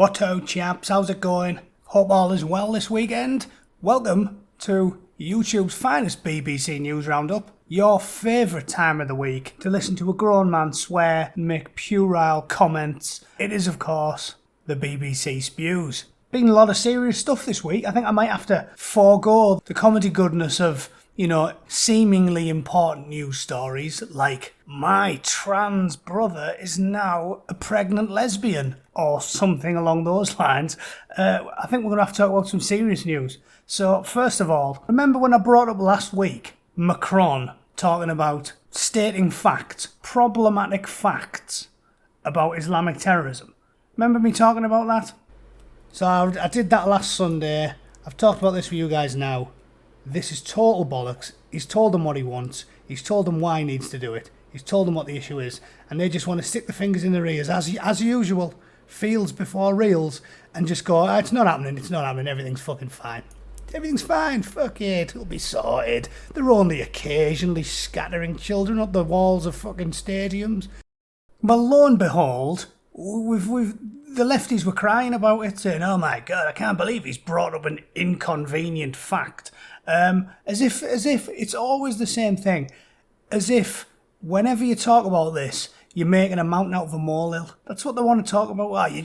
Whatto chaps, how's it going? Hope all is well this weekend. Welcome to YouTube's finest BBC News Roundup, your favourite time of the week to listen to a grown man swear and make puerile comments. It is, of course, the BBC Spews. Been a lot of serious stuff this week. I think I might have to forego the comedy goodness of, seemingly important news stories like my trans brother is now a pregnant lesbian or something along those lines. I think we're going to have to talk about some serious news. So first of all, remember when I brought up last week Macron talking about stating facts, problematic facts about Islamic terrorism? Remember me talking about that? So I did that last Sunday. I've talked about this with you guys now. This is total bollocks. He's told them what he wants. He's told them why he needs to do it. He's told them what the issue is. And they just want to stick their fingers in their ears, as usual, fields before reels, and just go, it's not happening, everything's fucking fine. Everything's fine, fuck it, it'll be sorted. They're only occasionally scattering children up the walls of fucking stadiums. Well, lo and behold, the lefties were crying about it, saying, oh my god, I can't believe he's brought up an inconvenient fact. As if it's always the same thing. As if whenever you talk about this, you're making a mountain out of a molehill. That's what they want to talk about. You're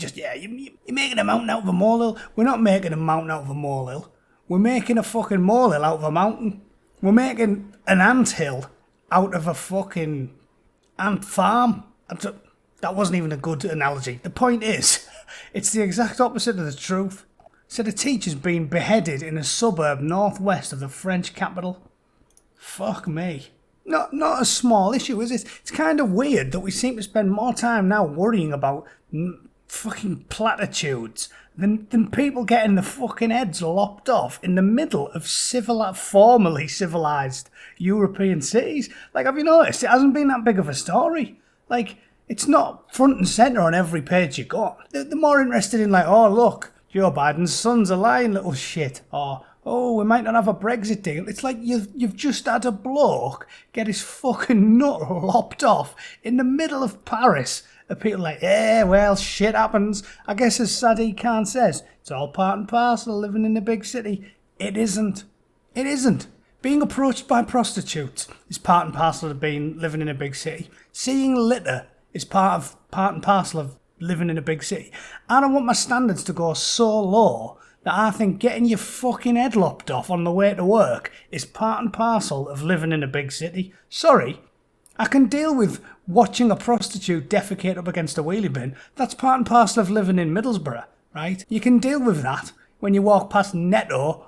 making a mountain out of a molehill. We're not making a mountain out of a molehill. We're making a fucking molehill out of a mountain. We're making an anthill out of a fucking ant farm. That wasn't even a good analogy. The point is, it's the exact opposite of the truth. So the teacher's been beheaded in a suburb northwest of the French capital. Fuck me. Not a small issue, is it? It's kind of weird that we seem to spend more time now worrying about fucking platitudes than people getting the fucking heads lopped off in the middle of formerly civilised European cities. Like, have you noticed? It hasn't been that big of a story. Like, it's not front and centre on every page you got. They're more interested in like, oh look, Joe Biden's son's a lying little shit. Or, oh, we might not have a Brexit deal. It's like you've just had a bloke get his fucking nut lopped off in the middle of Paris. And people like, well, shit happens. I guess as Sadiq Khan says, it's all part and parcel living in a big city. It isn't. It isn't. Being approached by prostitutes is part and parcel of living in a big city. Seeing litter is part and parcel of living in a big city. I don't want my standards to go so low that I think getting your fucking head lopped off on the way to work is part and parcel of living in a big city. Sorry, I can deal with watching a prostitute defecate up against a wheelie bin. That's part and parcel of living in Middlesbrough, right? You can deal with that when you walk past Netto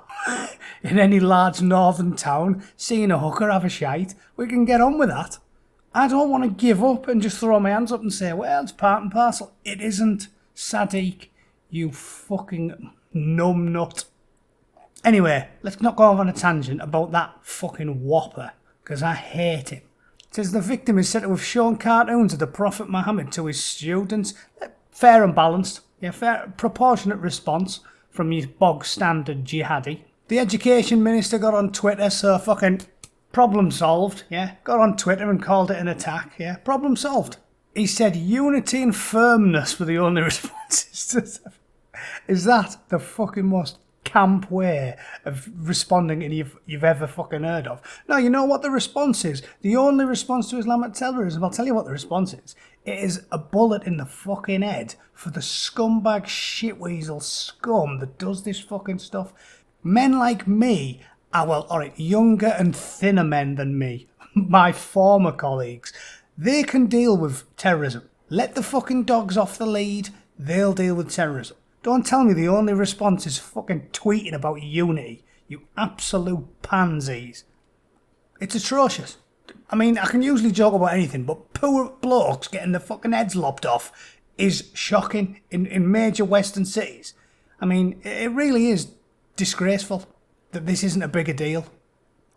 in any large northern town, seeing a hooker have a shite. We can get on with that. I don't want to give up and just throw my hands up and say, well, it's part and parcel. It isn't, Sadiq, you fucking numbnut. Anyway, let's not go off on a tangent about that fucking whopper, because I hate him. It says the victim is said to have shown cartoons of the Prophet Muhammad to his students. Fair and balanced. Yeah, fair, proportionate response from your bog standard jihadi. The education minister got on Twitter, so fucking problem solved, yeah. Got on Twitter and called it an attack, yeah. Problem solved. He said unity and firmness were the only responses. Is that the fucking most camp way of responding you've ever fucking heard of? No, you know what the response is? The only response to Islamic terrorism, I'll tell you what the response is. It is a bullet in the fucking head for the scumbag shitweasel scum that does this fucking stuff. Men like me, younger and thinner men than me, my former colleagues, they can deal with terrorism. Let the fucking dogs off the lead, they'll deal with terrorism. Don't tell me the only response is fucking tweeting about unity, you absolute pansies. It's atrocious. I mean, I can usually joke about anything, but poor blokes getting their fucking heads lopped off is shocking in major Western cities. I mean, it really is disgraceful that this isn't a bigger deal.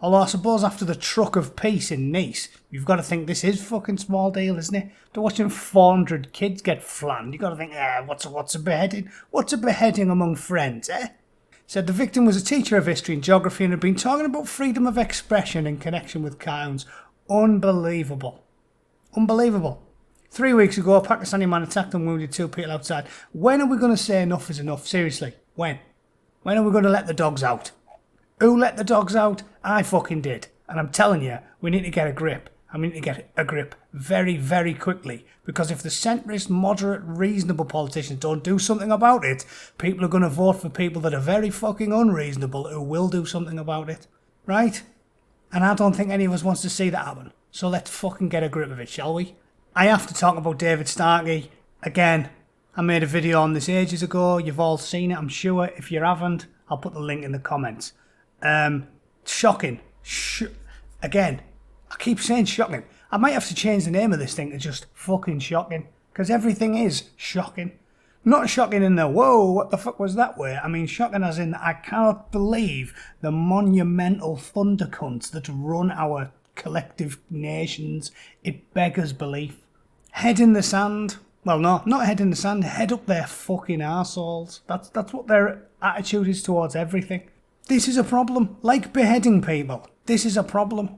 Although I suppose after the truck of peace in Nice, you've got to think this is fucking small deal, isn't it? After watching 400 kids get flanned, you've got to think, what's a beheading? What's a beheading among friends, eh? Said the victim was a teacher of history and geography and had been talking about freedom of expression in connection with cartoons. Unbelievable. Unbelievable. 3 weeks ago, a Pakistani man attacked and wounded 2 people outside. When are we going to say enough is enough? Seriously, when? When are we going to let the dogs out? Who let the dogs out? I fucking did. And I'm telling you, we need to get a grip. I need to get a grip very, very quickly. Because if the centrist, moderate, reasonable politicians don't do something about it, people are going to vote for people that are very fucking unreasonable who will do something about it. Right? And I don't think any of us wants to see that happen. So let's fucking get a grip of it, shall we? I have to talk about David Starkey. Again, I made a video on this ages ago. You've all seen it, I'm sure. If you haven't, I'll put the link in the comments. Shocking. Again, I keep saying shocking. I might have to change the name of this thing to just fucking shocking. Because everything is shocking. Not shocking in the, whoa, what the fuck was that way? I mean, shocking as in, I cannot believe the monumental thundercunts that run our collective nations. It beggars belief. Head in the sand. Well, no, not head in the sand. Head up their fucking arseholes. That's what their attitude is towards everything. This is a problem. Like beheading people. This is a problem.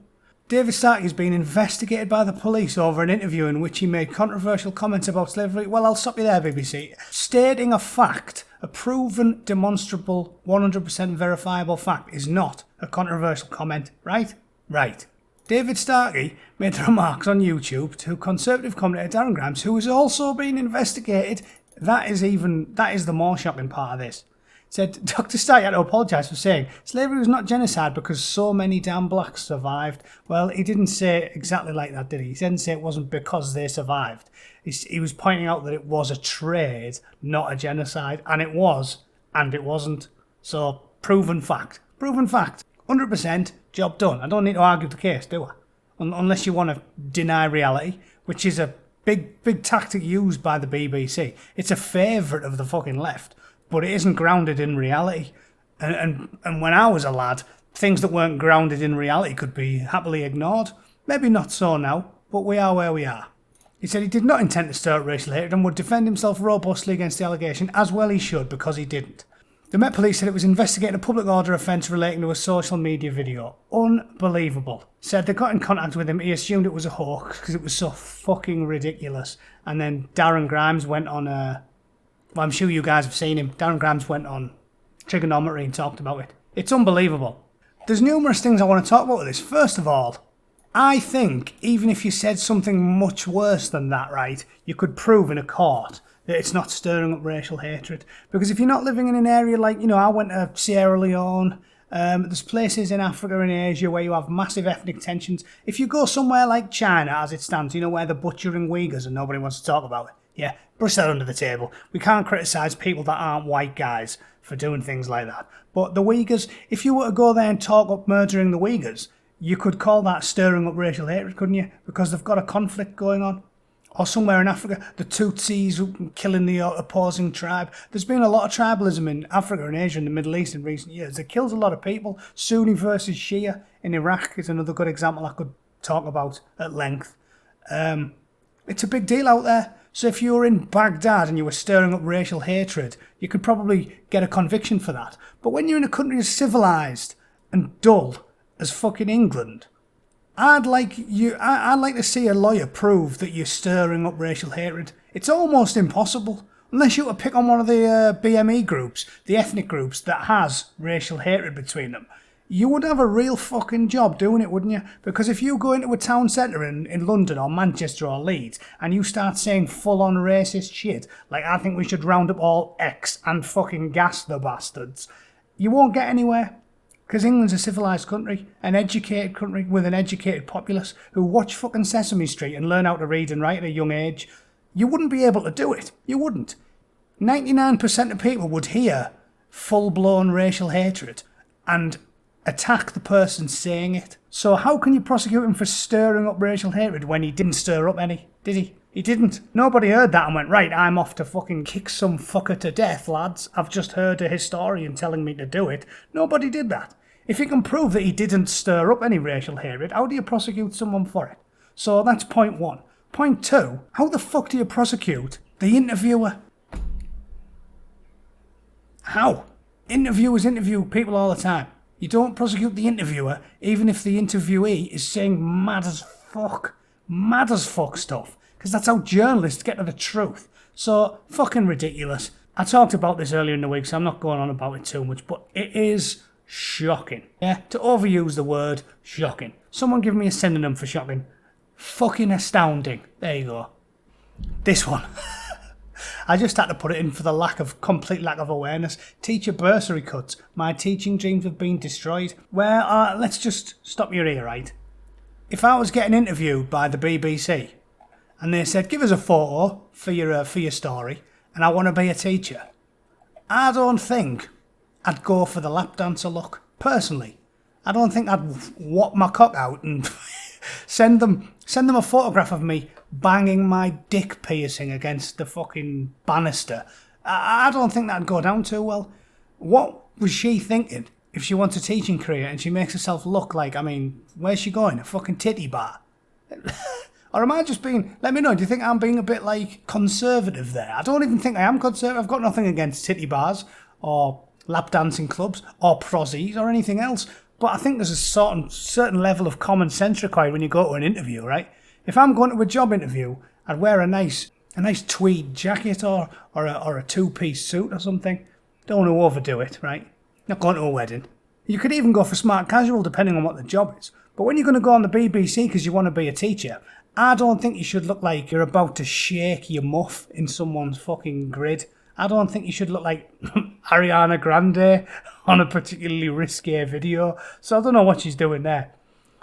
David Starkey has been investigated by the police over an interview in which he made controversial comments about slavery. Well, I'll stop you there, BBC. Stating a fact, a proven, demonstrable, 100% verifiable fact, is not a controversial comment, right? Right. David Starkey made remarks on YouTube to Conservative commentator Darren Grimes, who has also been investigated. That is the more shocking part of this. Said Dr. Starkey had to apologise for saying slavery was not genocide because so many damn blacks survived. Well, he didn't say it exactly like that, did he? He didn't say it wasn't because they survived. He was pointing out that it was a trade, not a genocide. And it was, and it wasn't. So, proven fact. Proven fact. 100%, job done. I don't need to argue the case, do I? Unless you want to deny reality, which is a big tactic used by the BBC. It's a favourite of the fucking left. But it isn't grounded in reality. And when I was a lad, things that weren't grounded in reality could be happily ignored. Maybe not so now, but we are where we are. He said he did not intend to stir up racial hatred and would defend himself robustly against the allegation, as well he should, because he didn't. The Met Police said it was investigating a public order offence relating to a social media video. Unbelievable. Said they got in contact with him, he assumed it was a hoax because it was so fucking ridiculous. And then Darren Grimes went on well, I'm sure you guys have seen him. Darren Grimes went on Trigonometry and talked about it. It's unbelievable. There's numerous things I want to talk about with this. First of all, I think even if you said something much worse than that, right, you could prove in a court that it's not stirring up racial hatred. Because if you're not living in an area like, I went to Sierra Leone, there's places in Africa and Asia where you have massive ethnic tensions. If you go somewhere like China, as it stands, where they're butchering Uyghurs and nobody wants to talk about it. Yeah, brush that under the table. We can't criticise people that aren't white guys for doing things like that. But the Uyghurs, if you were to go there and talk up murdering the Uyghurs, you could call that stirring up racial hatred, couldn't you? Because they've got a conflict going on. Or somewhere in Africa, the Tutsis killing the opposing tribe. There's been a lot of tribalism in Africa and Asia and the Middle East in recent years. It kills a lot of people. Sunni versus Shia in Iraq is another good example I could talk about at length. It's a big deal out there. So if you were in Baghdad and you were stirring up racial hatred, you could probably get a conviction for that. But when you're in a country as civilised and dull as fucking England, I'd like to see a lawyer prove that you're stirring up racial hatred. It's almost impossible. Unless you were to pick on one of the BME groups, the ethnic groups that has racial hatred between them. You would have a real fucking job doing it, wouldn't you? Because if you go into a town centre in London or Manchester or Leeds and you start saying full-on racist shit, like I think we should round up all X and fucking gas the bastards, you won't get anywhere. Because England's a civilised country, an educated country with an educated populace who watch fucking Sesame Street and learn how to read and write at a young age. You wouldn't be able to do it. You wouldn't. 99% of people would hear full-blown racial hatred and attack the person saying it. So how can you prosecute him for stirring up racial hatred when he didn't stir up any? Did he? He didn't. Nobody heard that and went, right, I'm off to fucking kick some fucker to death, lads. I've just heard a historian telling me to do it. Nobody did that. If you can prove that he didn't stir up any racial hatred, how do you prosecute someone for it? So that's point one. Point two, how the fuck do you prosecute the interviewer? How? Interviewers interview people all the time. You don't prosecute the interviewer, even if the interviewee is saying mad as fuck stuff. because that's how journalists get to the truth. So, fucking ridiculous. I talked about this earlier in the week, so I'm not going on about it too much, but it is shocking. Yeah, to overuse the word shocking. Someone give me a synonym for shocking. Fucking astounding. There you go. This one. I just had to put it in for the complete lack of awareness. Teacher bursary cuts. My teaching dreams have been destroyed. Well, let's just stop your ear, right? If I was getting interviewed by the BBC and they said, give us a photo for your story and I want to be a teacher, I don't think I'd go for the lap dancer look. Personally, I don't think I'd whop my cock out and send them a photograph of me banging my dick piercing against the fucking banister. I don't think that'd go down too well. What was she thinking if she wants a teaching career and she makes herself look like, where's she going? A fucking titty bar? Or am I just being... Let me know, do you think I'm being a bit, conservative there? I don't even think I am conservative. I've got nothing against titty bars or lap dancing clubs or prozzies or anything else. But I think there's a certain level of common sense required when you go to an interview, right? If I'm going to a job interview, I'd wear a nice tweed jacket or a two-piece suit or something. Don't want to overdo it, right? Not going to a wedding. You could even go for smart casual depending on what the job is. But when you're going to go on the BBC because you want to be a teacher, I don't think you should look like you're about to shake your muff in someone's fucking grid. I don't think you should look like Ariana Grande on a particularly risque video. So I don't know what she's doing there.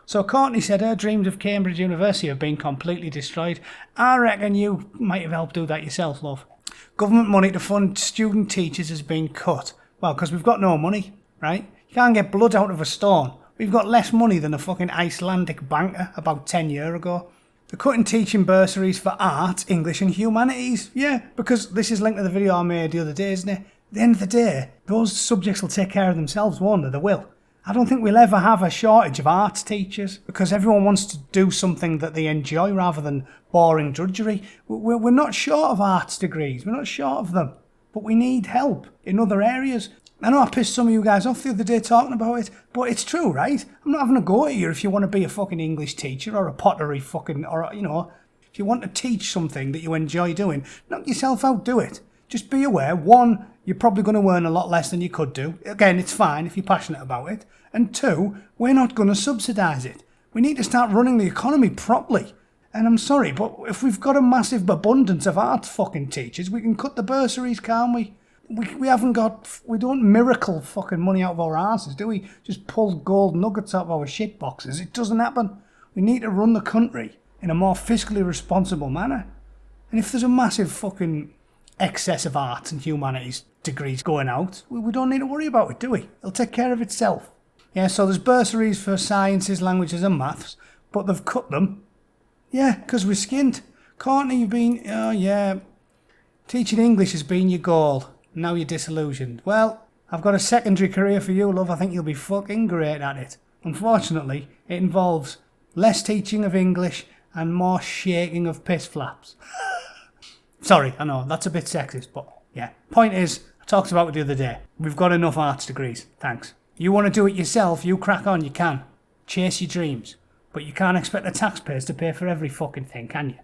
So Courtney said her dreams of Cambridge University have been completely destroyed. I reckon you might have helped do that yourself, love. Government money to fund student teachers has been cut. Well, because we've got no money, right? You can't get blood out of a stone. We've got less money than a fucking Icelandic banker about 10 years ago. They're cutting teaching bursaries for art, English and humanities. Yeah, because this is linked to the video I made the other day, isn't it? At the end of the day, those subjects will take care of themselves, won't they? They will. I don't think we'll ever have a shortage of arts teachers because everyone wants to do something that they enjoy rather than boring drudgery. We're not short of arts degrees. We're not short of them. But we need help in other areas. I know I pissed some of you guys off the other day talking about it, but it's true, right? I'm not having a go at you if you want to be a fucking English teacher or a pottery if you want to teach something that you enjoy doing, knock yourself out, do it. Just be aware, one, you're probably going to earn a lot less than you could do. Again, it's fine if you're passionate about it. And two, we're not going to subsidise it. We need to start running the economy properly. And I'm sorry, but if we've got a massive abundance of art fucking teachers, we can cut the bursaries, can't we? We don't miracle fucking money out of our asses, do we? Just pull gold nuggets out of our shit boxes. It doesn't happen. We need to run the country in a more fiscally responsible manner. And if there's a massive fucking excess of arts and humanities degrees going out, we don't need to worry about it, do we? It'll take care of itself. Yeah, so there's bursaries for sciences, languages and maths, but they've cut them. Yeah, because we're skint. Courtney, you've been... Oh, yeah. Teaching English has been your goal. Now you're disillusioned. Well, I've got a secondary career for you, love. I think you'll be fucking great at it. Unfortunately, it involves less teaching of English and more shaking of piss flaps. Sorry, I know, that's a bit sexist, but yeah. Point is, I talked about it the other day. We've got enough arts degrees. Thanks. You want to do it yourself, you crack on, you can. Chase your dreams. But you can't expect the taxpayers to pay for every fucking thing, can you?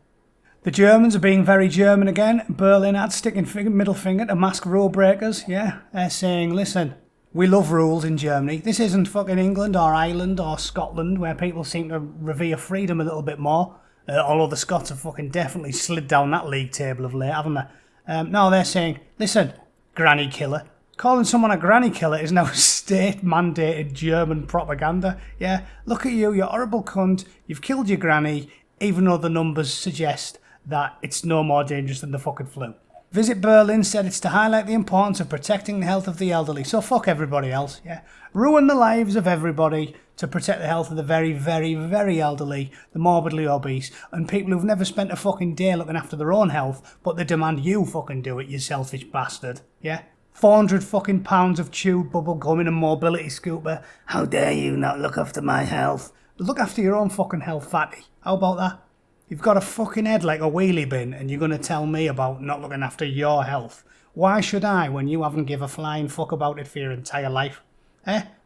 The Germans are being very German again. Berlin had sticking middle finger to mask rule breakers. Yeah, they're saying, listen, we love rules in Germany. This isn't fucking England or Ireland or Scotland where people seem to revere freedom a little bit more. Although the Scots have fucking definitely slid down that league table of late, haven't they? No, they're saying, listen, granny killer. Calling someone a granny killer is now state-mandated German propaganda. Yeah, look at you horrible cunt. You've killed your granny, even though the numbers suggest that it's no more dangerous than the fucking flu. Visit Berlin said it's to highlight the importance of protecting the health of the elderly. So fuck everybody else, yeah. Ruin the lives of everybody to protect the health of the very, very, very elderly, the morbidly obese, and people who've never spent a fucking day looking after their own health, but they demand you fucking do it, you selfish bastard, yeah. 400 fucking pounds of chewed bubble gum in a mobility scooter. How dare you not look after my health? Look after your own fucking health, fatty. How about that? You've got a fucking head like a wheelie bin and you're going to tell me about not looking after your health. Why should I when you haven't give a flying fuck about it for your entire life?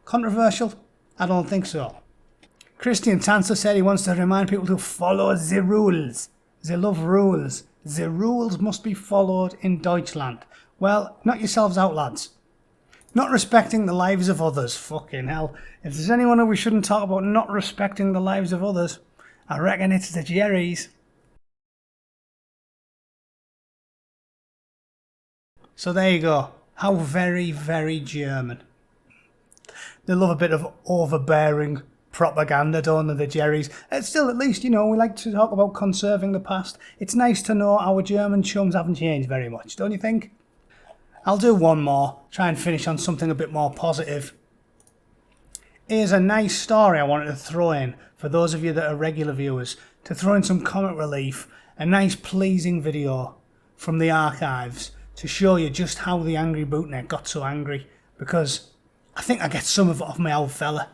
Controversial? I don't think so. Christian Tanzer said he wants to remind people to follow the rules. They love rules. The rules must be followed in Deutschland. Well, knock yourselves out, lads. Not respecting the lives of others. Fucking hell. If there's anyone who we shouldn't talk about not respecting the lives of others, I reckon it's the Jerrys. So there you go. How very, very German. They love a bit of overbearing propaganda, don't they, the Jerrys? Still, at least, we like to talk about conserving the past. It's nice to know our German chums haven't changed very much, don't you think? I'll do one more, try and finish on something a bit more positive. Here's a nice story I wanted to throw in, for those of you that are regular viewers, to throw in some comic relief, a nice pleasing video from the archives to show you just how the Angry Bootneck got so angry, because I think I get some of it off my old fella.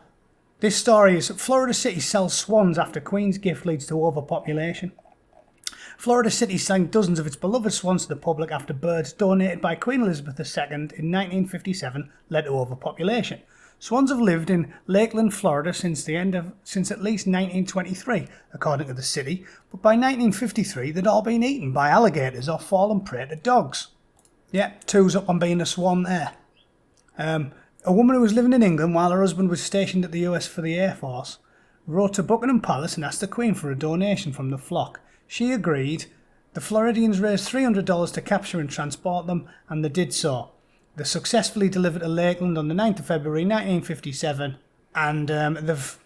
This story is Florida City sells swans after Queen's gift leads to overpopulation. Florida City sang dozens of its beloved swans to the public after birds donated by Queen Elizabeth II in 1957 led to overpopulation. Swans have lived in Lakeland, Florida since at least 1923, according to the city, but by 1953 they'd all been eaten by alligators or fallen prey to dogs. Yeah, two's up on being a swan there. A woman who was living in England while her husband was stationed at the US for the Air Force wrote to Buckingham Palace and asked the Queen for a donation from the flock. She agreed. The Floridians raised $300 to capture and transport them, and they did so. They successfully delivered to Lakeland on the 9th of February 1957, and they've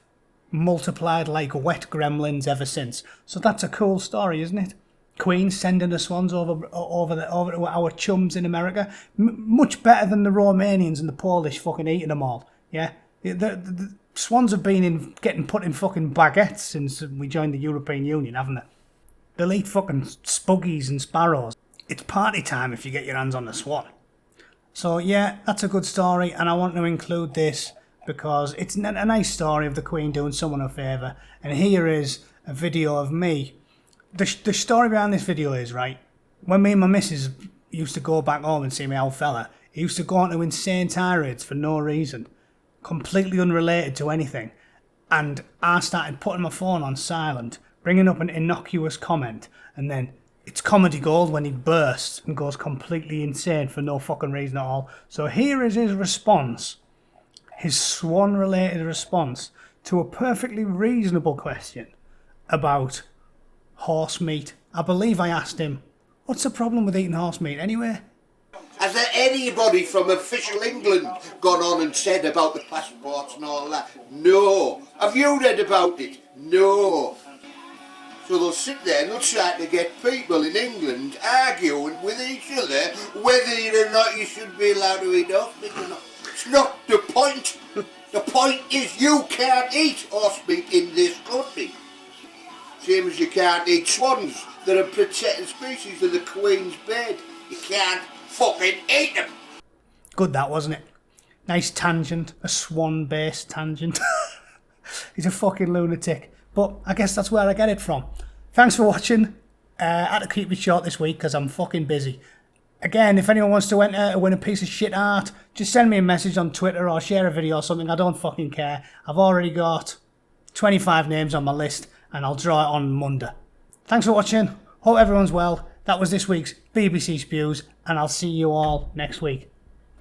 multiplied like wet gremlins ever since. So that's a cool story, isn't it? Queen sending the swans over to our chums in America. Much better than the Romanians and the Polish fucking eating them all. Yeah, the swans have been getting put in fucking baguettes since we joined the European Union, haven't they? They'll eat fucking spuggies and sparrows. It's party time if you get your hands on the swan. So yeah, that's a good story, and I want to include this because it's a nice story of the Queen doing someone a favour. And here is a video of me. The story behind this video is, right, when me and my missus used to go back home and see my old fella, he used to go on to insane tirades for no reason, completely unrelated to anything. And I started putting my phone on silent, bringing up an innocuous comment, and then it's comedy gold when he bursts and goes completely insane for no fucking reason at all. So here is his response, his swan-related response to a perfectly reasonable question about horse meat. I believe I asked him, what's the problem with eating horse meat anyway? Has there anybody from official England gone on and said about the passports and all that? No. Have you read about it? No. So they'll sit there and they'll try to get people in England arguing with each other whether or not you should be allowed to eat horse meat or not. It's not the point. The point is you can't eat horse meat in this country. Same as you can't eat swans. They're a protected species of the Queen's bed. You can't fucking eat them. Good that, wasn't it? Nice tangent. A swan-based tangent. He's a fucking lunatic. But I guess that's where I get it from. Thanks for watching. I had to keep it short this week because I'm fucking busy. Again, if anyone wants to enter to win a piece of shit art, just send me a message on Twitter or share a video or something. I don't fucking care. I've already got 25 names on my list, and I'll draw it on Monday. Thanks for watching. Hope everyone's well. That was this week's BBC Spews, and I'll see you all next week.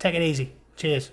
Take it easy. Cheers.